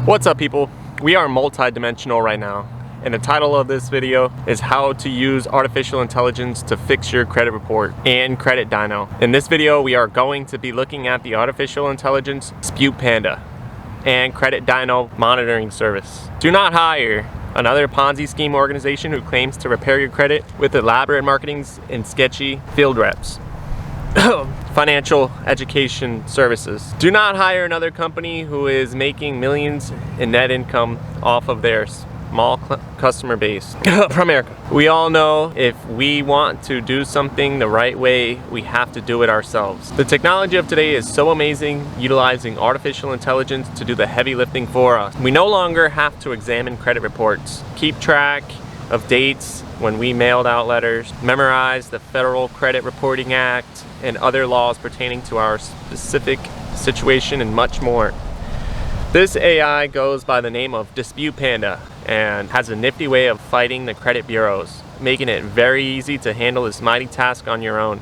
What's up, people? We are multi-dimensional right now, and the title of this video is how to use artificial intelligence to fix your credit report and credit dyno. In this video, we are going to be looking at the artificial intelligence Dispute Panda and credit dyno monitoring service. Do not hire another Ponzi scheme organization who claims to repair your credit with elaborate marketings and sketchy field reps. Financial education services. Do not hire another company who is making millions in net income off of their small customer base from America. We all know if we want to do something the right way, we have to do it ourselves. The technology of today is so amazing, utilizing artificial intelligence to do the heavy lifting for us. We no longer have to examine credit reports, keep track of dates when we mailed out letters, memorize the Federal Credit Reporting Act and other laws pertaining to our specific situation, and much more. This AI goes by the name of Dispute Panda and has a nifty way of fighting the credit bureaus, making it very easy to handle this mighty task on your own.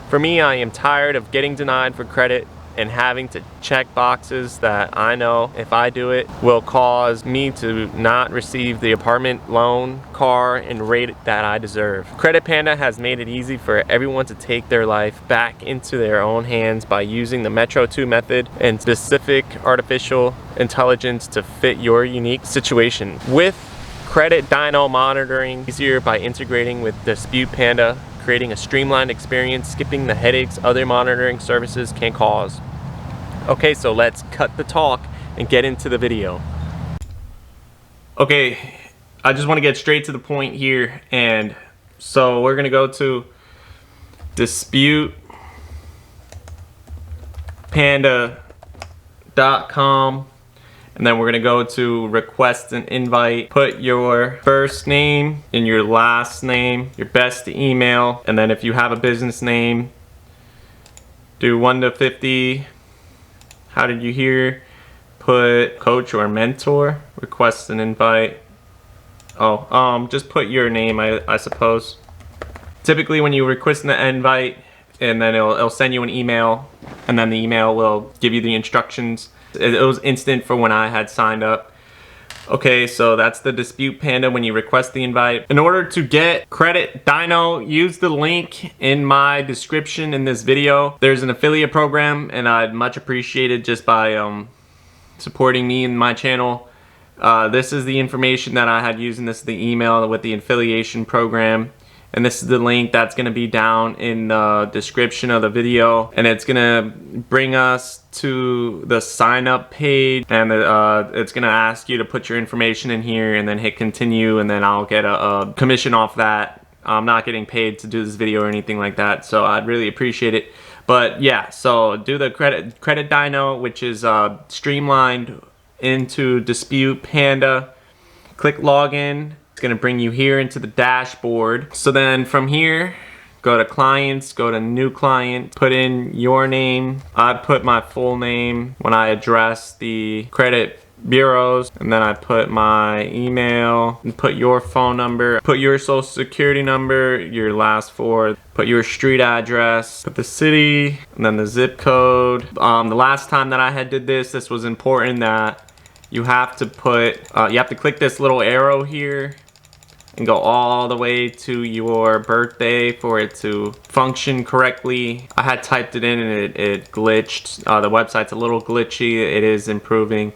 For me, I am tired of getting denied for credit and having to check boxes that I know if I do it will cause me to not receive the apartment, loan, car, and rate that I deserve. Credit Panda has made it easy for everyone to take their life back into their own hands by using the Metro 2 method and specific artificial intelligence to fit your unique situation. With credit dyno monitoring easier by integrating with Dispute Panda, creating a streamlined experience, skipping the headaches other monitoring services can cause. Okay, so let's cut the talk and get into the video. Okay, I just want to get straight to the point here, and so we're gonna go to disputepanda.com, and then we're gonna go to request an invite, put your first name and your last name, your best email, and then if you have a business name, do 1 to 50. How did you hear? Put coach or mentor, request an invite. Just put your name, I suppose. Typically when you request an invite, and then it'll send you an email, and then the email will give you the instructions. It was instant for when I had signed up. Okay, so that's the Dispute Panda when you request the invite. In order to get credit dyno, use the link in my description in this video. There's an affiliate program, and I'd much appreciate it just by supporting me and my channel. This is the information that I had used, and this is the email with the affiliation program. And this is the link that's going to be down in the description of the video, and it's going to bring us to the sign up page, and it's going to ask you to put your information in here and then hit continue, and then I'll get a commission off that. I'm not getting paid to do this video or anything like that, so I'd really appreciate it. But yeah, so do the credit dyno, which is streamlined into Dispute Panda. Click login. It's gonna bring you here into the dashboard. So then from here, go to clients, go to new client, put in your name. I put my full name when I address the credit bureaus, and then I put my email, and put your phone number, put your social security number, your last four, put your street address, put the city, and then the zip code. The last time that I had did this was important that you have to put, you have to click this little arrow here and go all the way to your birthday for it to function correctly. I had typed it in and it glitched. The website's a little glitchy. It is improving.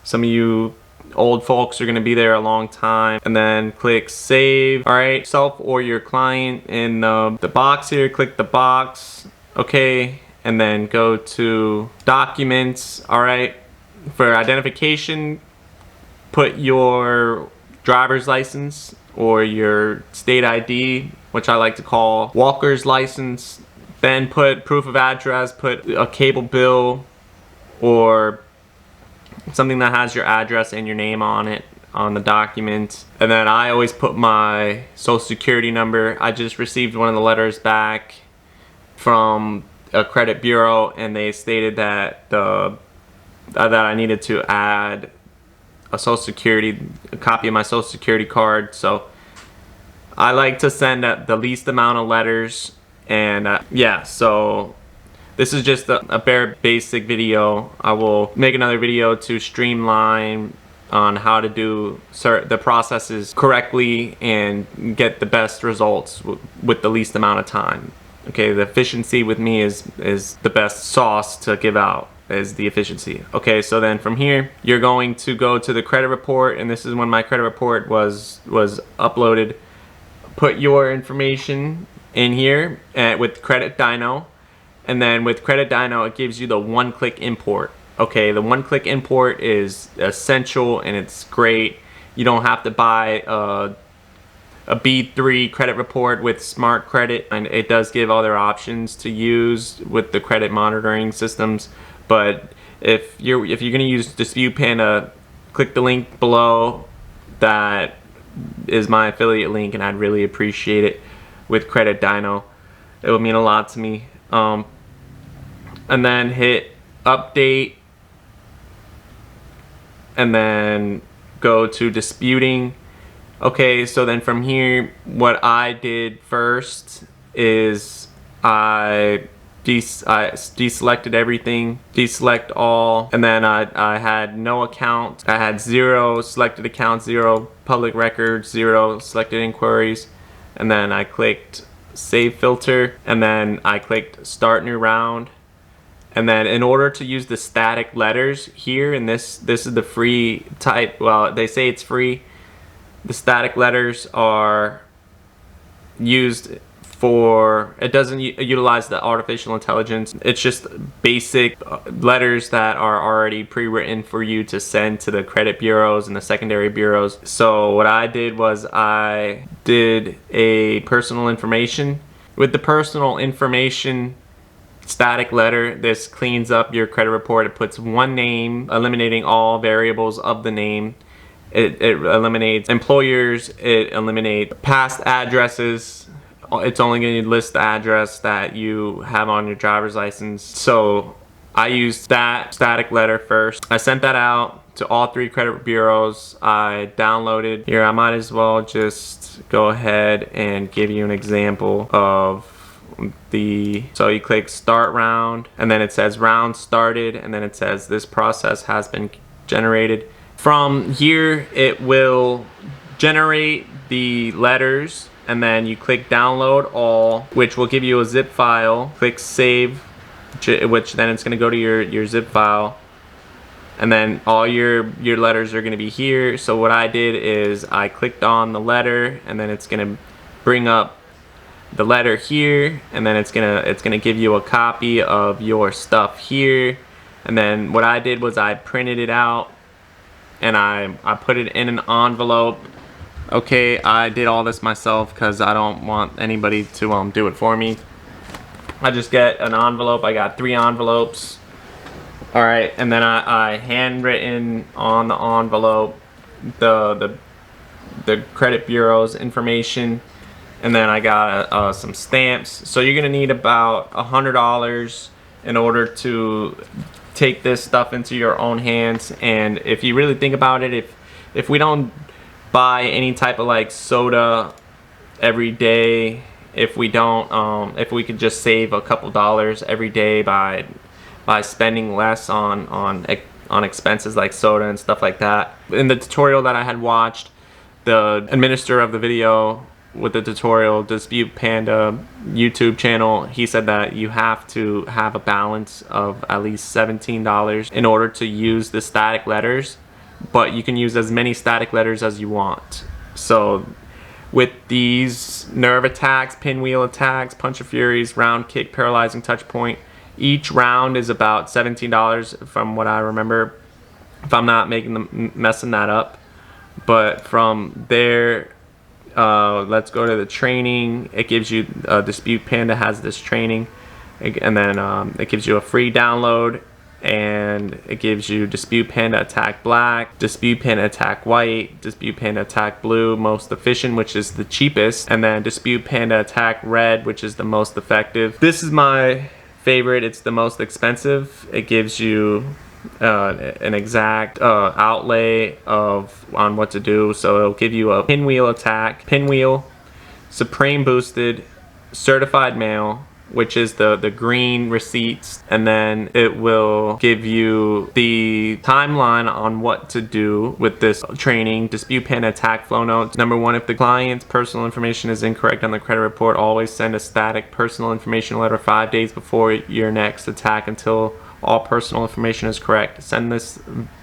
Some of you old folks are gonna be there a long time. And then click save. All right, self or your client in the box here, click the box. Okay, and then go to documents. All right, for identification, put your driver's license or your state ID, which I like to call walker's license. Then put proof of address, put a cable bill or something that has your address and your name on it on the document. And then I always put my social security number. I just received one of the letters back from a credit bureau, and they stated that that I needed to add a copy of my social security card. So I like to send the least amount of letters, and yeah, so This is just a bare basic video. I will make another video to streamline on how to do the processes correctly and get the best results with the least amount of time. Okay, the efficiency with me is the best sauce to give out, is the efficiency. Okay, so then from here, you're going to go to the credit report, and this is when my credit report was uploaded. Put your information in here with Credit DYNO, and then with Credit DYNO, it gives you the one-click import. Okay, the one-click import is essential and it's great. You don't have to buy a B3 credit report with Smart Credit, and it does give other options to use with the credit monitoring systems. But if you're gonna use Dispute Panda, click the link below. That is my affiliate link, and I'd really appreciate it with Credit DYNO. It would mean a lot to me. And then hit update, and then go to disputing. Okay, so then from here, what I did first is I deselected everything, deselect all, and then I had no account. I had 0 selected accounts, 0 public records, 0 selected inquiries, and then I clicked save filter, and then I clicked start new round. And then in order to use the static letters here, and this is the free type, well, they say it's free. The static letters are used for, it doesn't utilize the artificial intelligence. It's just basic letters that are already pre-written for you to send to the credit bureaus and the secondary bureaus. So what I did was I did a personal information. With the personal information static letter, this cleans up your credit report. It puts one name, eliminating all variables of the name. It eliminates employers, it eliminates past addresses. It's only going to list the address that you have on your driver's license. So I used that static letter first. I sent that out to all 3 credit bureaus. I downloaded. Here, I might as well just go ahead and give you an example of so you click start round, and then it says round started, and then it says this process has been generated. From here, it will generate the letters, and then you click download all, which will give you a zip file. Click save, which then it's going to go to your zip file, and then all your letters are going to be here. So what I did is I clicked on the letter, and then it's going to bring up the letter here, and then it's gonna give you a copy of your stuff here. And then what I did was I printed it out, and I put it in an envelope. Okay, I did all this myself because I don't want anybody to do it for me. I just get an envelope. I got 3 envelopes. All right, and then I handwritten on the envelope the credit bureau's information, and then I got some stamps. So you're gonna need about $100 in order to take this stuff into your own hands. And if you really think about it, if we don't buy any type of like soda every day, if we could just save a couple dollars every day by spending less on expenses like soda and stuff like that. In the tutorial that I had watched, the administrator of the video with the tutorial, Dispute Panda YouTube channel, he said that you have to have a balance of at least $17 in order to use the static letters, but you can use as many static letters as you want. So with these nerve attacks, pinwheel attacks, punch of furies, round kick, paralyzing touch point, each round is about $17 from what I remember, if I'm not messing that up. But from there, let's go to the training. It gives you Dispute Panda has this training, and then it gives you a free download, and it gives you Dispute Panda Attack Black, Dispute Panda Attack White, Dispute Panda Attack Blue, most efficient, which is the cheapest, and then Dispute Panda Attack Red, which is the most effective. This is my favorite. It's the most expensive. It gives you an exact outlay on what to do. So it'll give you a pinwheel attack, pinwheel, supreme boosted, certified mail, which is the green receipts, and then it will give you the timeline on what to do with this training. Dispute Panda attack flow notes. Number 1, if the client's personal information is incorrect on the credit report, always send a static personal information letter 5 days before your next attack until all personal information is correct. Send this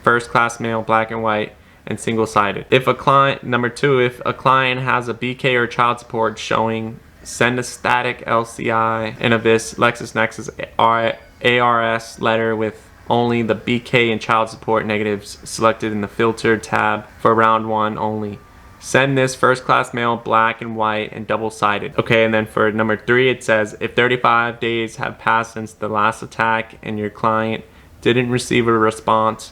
first class mail, black and white, and single-sided. If a client, number 2, if a client has a BK or child support showing, send a static LCI and of this LexisNexis ARS letter with only the BK and child support negatives selected in the filter tab for round 1 only. Send this first class mail, black and white, and double-sided. Okay, and then for number 3, it says if 35 days have passed since the last attack and your client didn't receive a response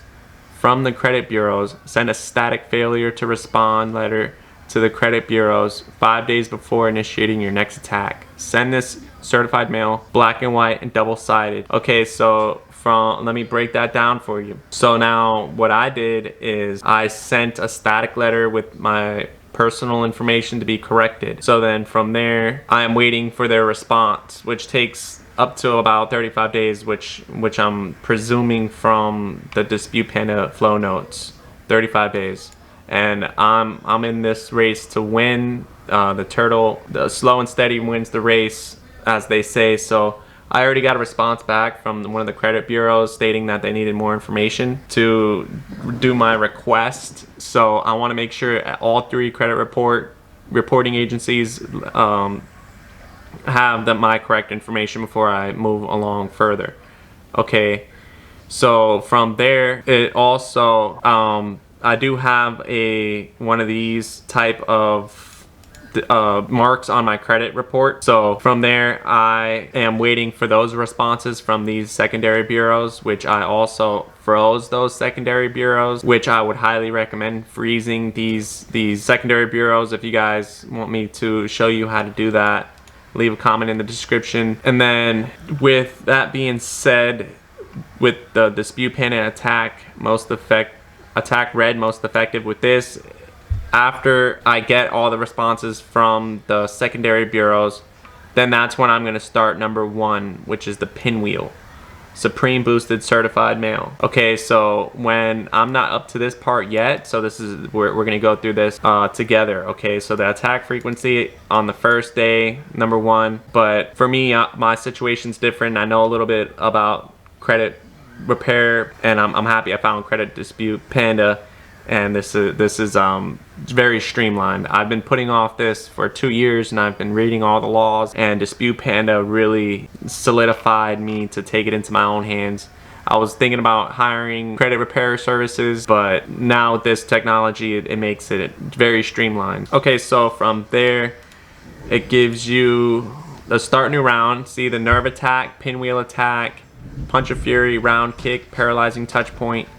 from the credit bureaus, send a static failure to respond letter to the credit bureaus 5 days before initiating your next attack. Send this certified mail, black and white, and double-sided. Okay, so let me break that down for you. So now what I did is I sent a static letter with my personal information to be corrected. So then from there, I am waiting for their response, which takes up to about 35 days, which I'm presuming from the Dispute Panda flow notes, 35 days. And I'm in this race to win. The slow and steady wins the race, as they say. So I already got a response back from one of the credit bureaus stating that they needed more information to do my request. So I want to make sure all 3 credit reporting agencies have my correct information before I move along further. Okay, so from there, it also I do have one of these type of marks on my credit report. So from there, I am waiting for those responses from these secondary bureaus, which I also froze those secondary bureaus, which I would highly recommend freezing these secondary bureaus. If you guys want me to show you how to do that, leave a comment in the description. And then with that being said, with the Dispute Panda attack red most effective with this, after I get all the responses from the secondary bureaus, then that's when I'm going to start number 1, which is the pinwheel, Supreme Boosted Certified Mail. Okay, so when I'm not up to this part yet, so this is we're going to go through this together. Okay, so the attack frequency on the first day, number 1, but for me, my situation's different. I know a little bit about credit repair, and I'm happy I found Credit Dispute Panda, and this is very streamlined. I've been putting off this for 2 years, and I've been reading all the laws, and Dispute Panda really solidified me to take it into my own hands. I was thinking about hiring credit repair services, but now with this technology, it makes it very streamlined. Okay, so from there, it gives you the start new round. See the nerve attack, pinwheel attack, punch of fury, round kick, paralyzing touch point.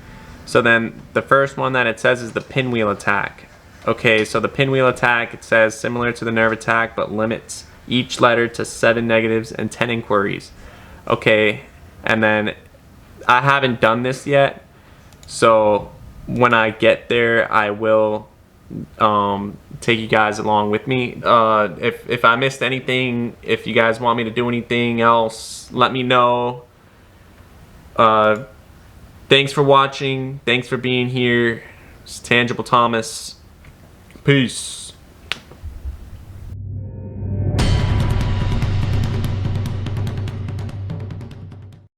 So then the first one that it says is the pinwheel attack. Okay, so the pinwheel attack, it says similar to the nerve attack, but limits each letter to 7 negatives and 10 inquiries. Okay, and then I haven't done this yet, so when I get there, I will take you guys along with me. If I missed anything, if you guys want me to do anything else, let me know. Thanks for watching. Thanks for being here. It's Tangible Thomas. Peace.